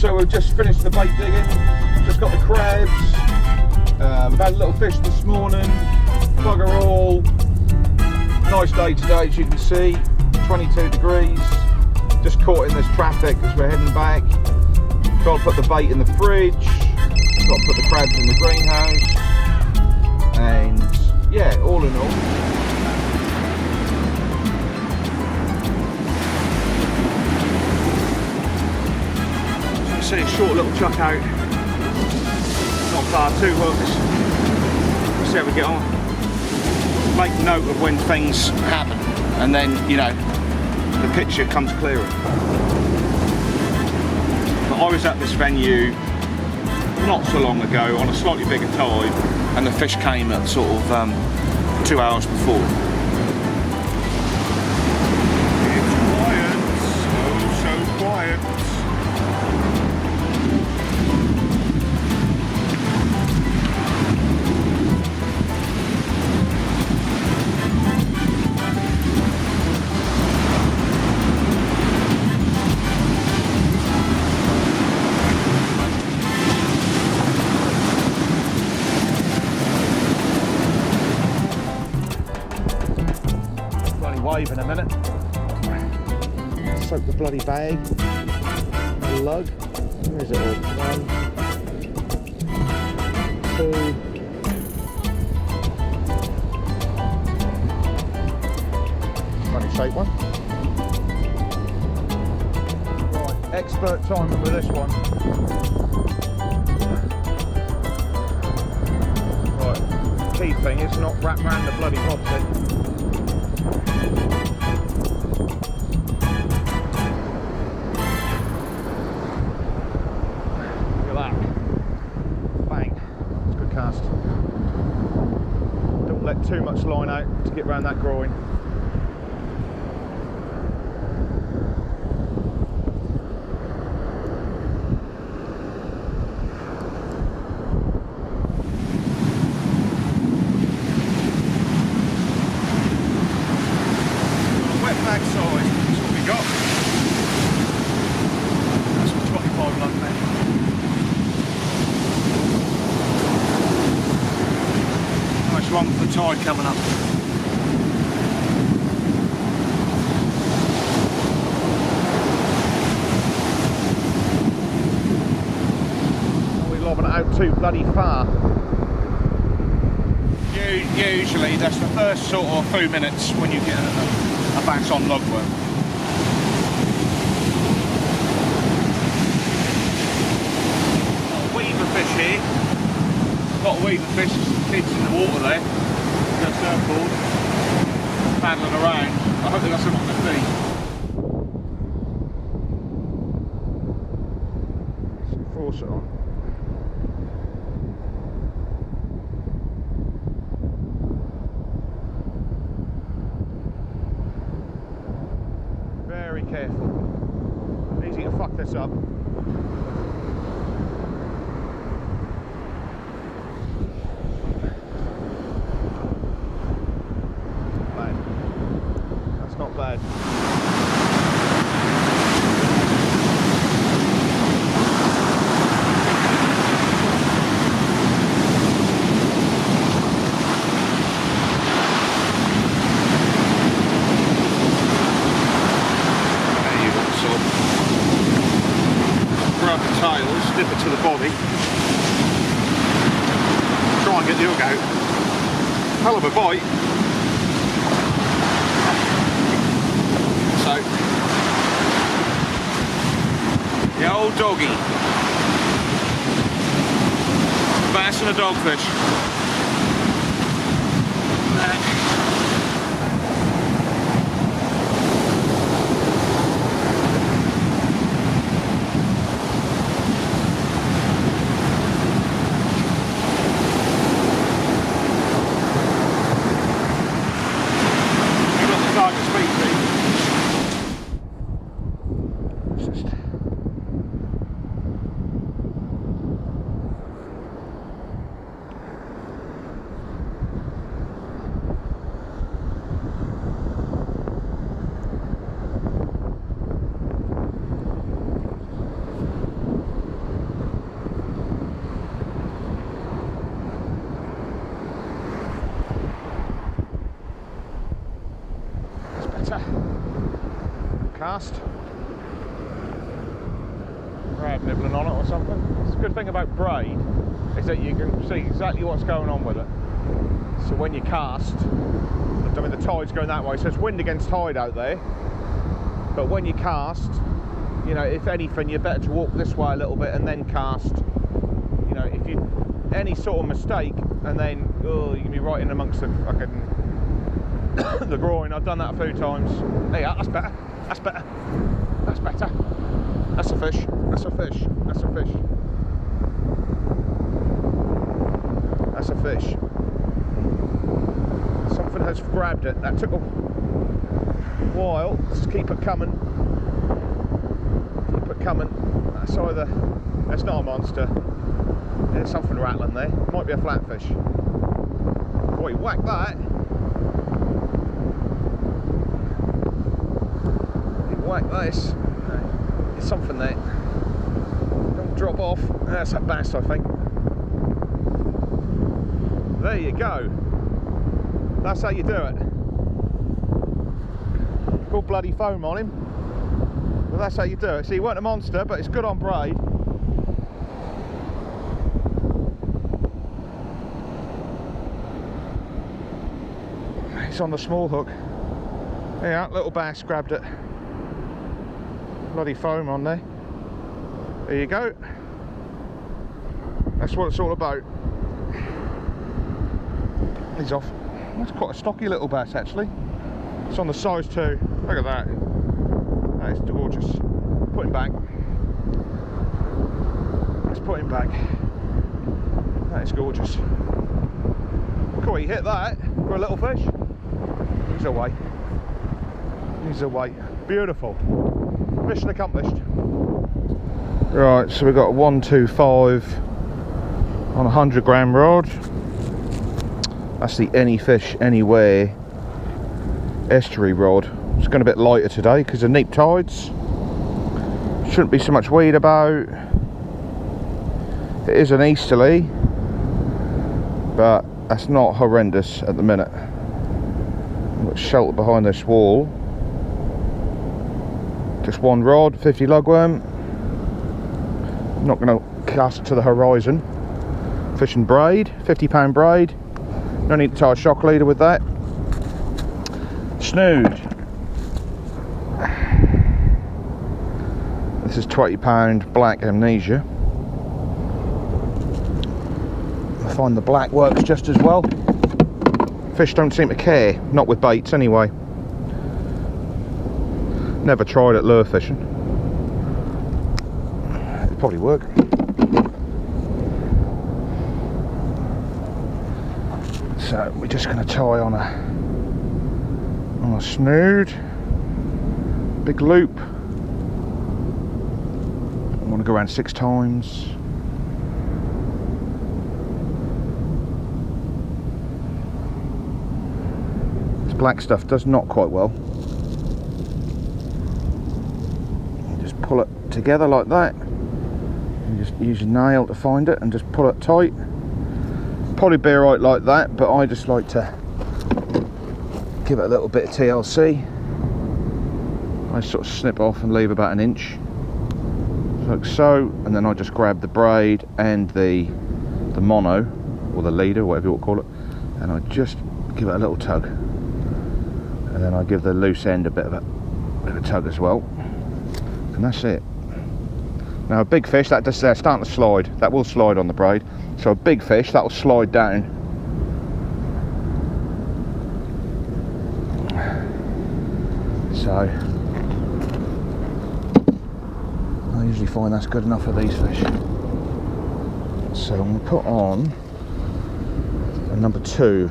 So we've just finished the bait digging, just got the crabs, we've had a little fish this morning, bugger all. Nice day today, as you can see, 22 degrees, just caught in this traffic as we're heading back. Got to put the bait in the fridge, got to put the crabs in the greenhouse, and yeah, all in all. See a short little chuck out, not far, 2 hooks. Let's see how we get on. Make note of when things happen, and then, you know, the picture comes clearer. But I was at this venue not so long ago on a slightly bigger tide, and the fish came at sort of 2 hours before. It's quiet, so quiet. Wave in a minute. Soak the bloody bag. The lug. Where is it all? 1, 2. Funny shape one. Right, expert timing with this one. Right, key thing is not wrap around the bloody rod tip. Too much line out to get around that groin. Wet bag size, that's what we got. That's what 25 lug there. One for the tide coming up. We're lobbing it out too bloody far. Usually that's the first sort of few minutes when you get a bass on logworm. Weaver fish here. Got a weaver fish, kids in the water there, got a surfboard, paddling around. I hope they got something on their feet. Let's force it on. Very careful. Easy to fuck this up. Not bad. There you go, so grab the tails, dip it to the body, try and get the hook out. Hell of a bite. So, the old doggy, bass and a dogfish. You've got the target speed. cast. Crab nibbling on it or something. It's a good thing about braid is that you can see exactly what's going on with it. So when you cast, I mean the tide's going that way, so it's wind against tide out there. But when you cast, you know, if anything, you're better to walk this way a little bit and then cast. You know, if you any sort of mistake and then you can be right in amongst the fucking the groin. I've done that a few times. There you are, that's better. That's better. That's better. That's a fish. That's a fish. That's a fish. That's a fish. Something has grabbed it. That took a while. Just keep it coming. Keep it coming. That's either. That's not a monster. There's something rattling there. Might be a flatfish. Boy, whack that. Whack this. There's something there. Don't drop off. That's a bass, I think. There you go. That's how you do it. Good bloody foam on him. Well, that's how you do it. See, he weren't a monster, but it's good on braid. It's on the small hook. Yeah, little bass grabbed it. Bloody foam on there. There you go. That's what it's all about. He's off. That's quite a stocky little bass actually. It's on the size 2. Look at that. That is gorgeous. Put him back. Let's put him back. That is gorgeous. Cool, you hit that for a little fish. He's away. He's away. Beautiful. Mission accomplished. Right, so we've got a 125 on a 100 gram rod. That's the Any Fish Anywhere estuary rod. It's going a bit lighter today because of neap tides. Shouldn't be so much weed about. It is an easterly, but that's not horrendous at the minute. I've got shelter behind this wall. Just one rod, 50 lugworm. Not going to cast it to the horizon. Fishing braid, £50 braid. No need to tie a shock leader with that. Snood. This is £20 black amnesia. I find the black works just as well. Fish don't seem to care, not with baits anyway. Never tried it lure fishing. It'd probably work. So we're just going to tie on a snood, big loop. I want to go around 6 times. This black stuff does not quite well. Pull it together like that. You just use a nail to find it and just pull it tight. Probably be alright like that, but I just like to give it a little bit of TLC. I sort of snip off and leave about 1 inch, like so, and then I just grab the braid and the mono or the leader, whatever you want to call it, and I just give it a little tug, and then I give the loose end a bit of a tug as well. And that's it. Now a big fish, that just they're starting to slide. That will slide on the braid. So a big fish, that will slide down. So I usually find that's good enough for these fish. So I'm going to put on a number 2.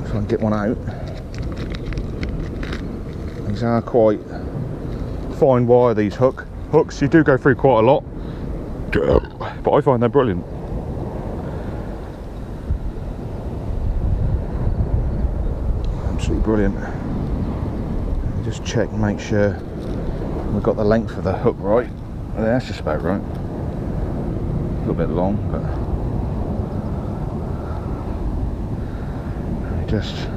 Try and get one out. These are quite fine wire, these hooks. You do go through quite a lot, but I find they're brilliant. Absolutely brilliant. Just check and make sure we've got the length of the hook right. That's just about right. A little bit long, but just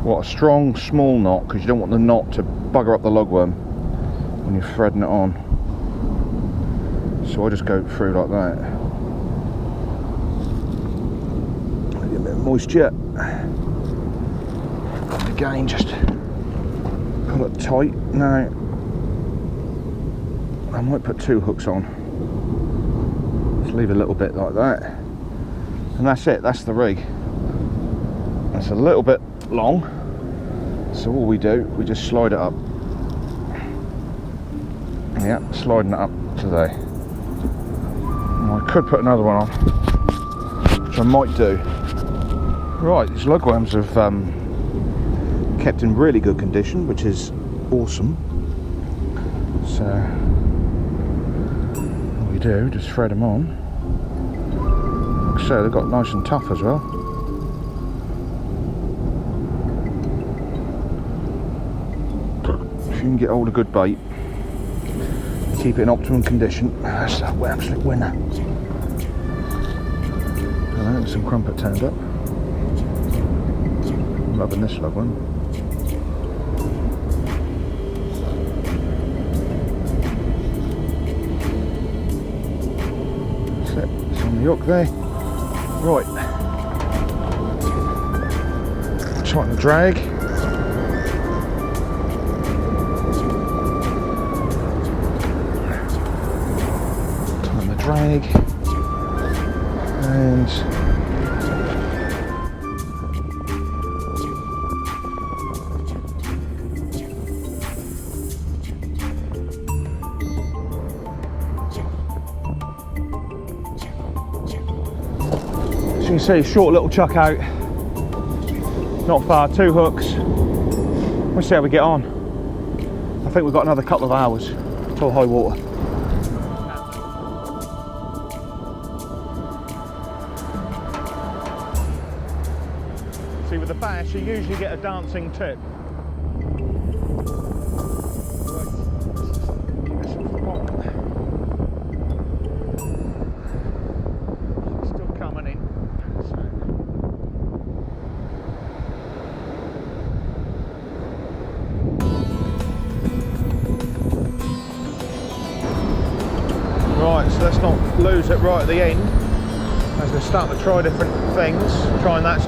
what, a strong small knot, because you don't want the knot to bugger up the lugworm when you're threading it on. So I just go through like that. Get a bit of moisture. And again, just pull it tight. Now I might put 2 hooks on. Just leave a little bit like that, and that's it. That's the rig. It's a little bit long, so all we do, we just slide it up. Yeah, sliding it up to there. And I could put another one on, which I might do. Right, these lugworms have kept in really good condition, which is awesome. So what we do, just thread them on. Like so, they've got nice and tough as well. If you can get hold of good bait, keep it in optimum condition, that's an absolute winner. And there's some crumpet turned up. I'm loving this lug one. That's it, it's on the hook there. Right, tighten the drag. Tighten the drag. And as you can see, short little chuck out, not far, 2 hooks. We'll see how we get on. I think we've got another couple of hours till high water. See, with the bass you usually get a dancing tip. Right, so let's not lose it right at the end as we start to try different things. Trying that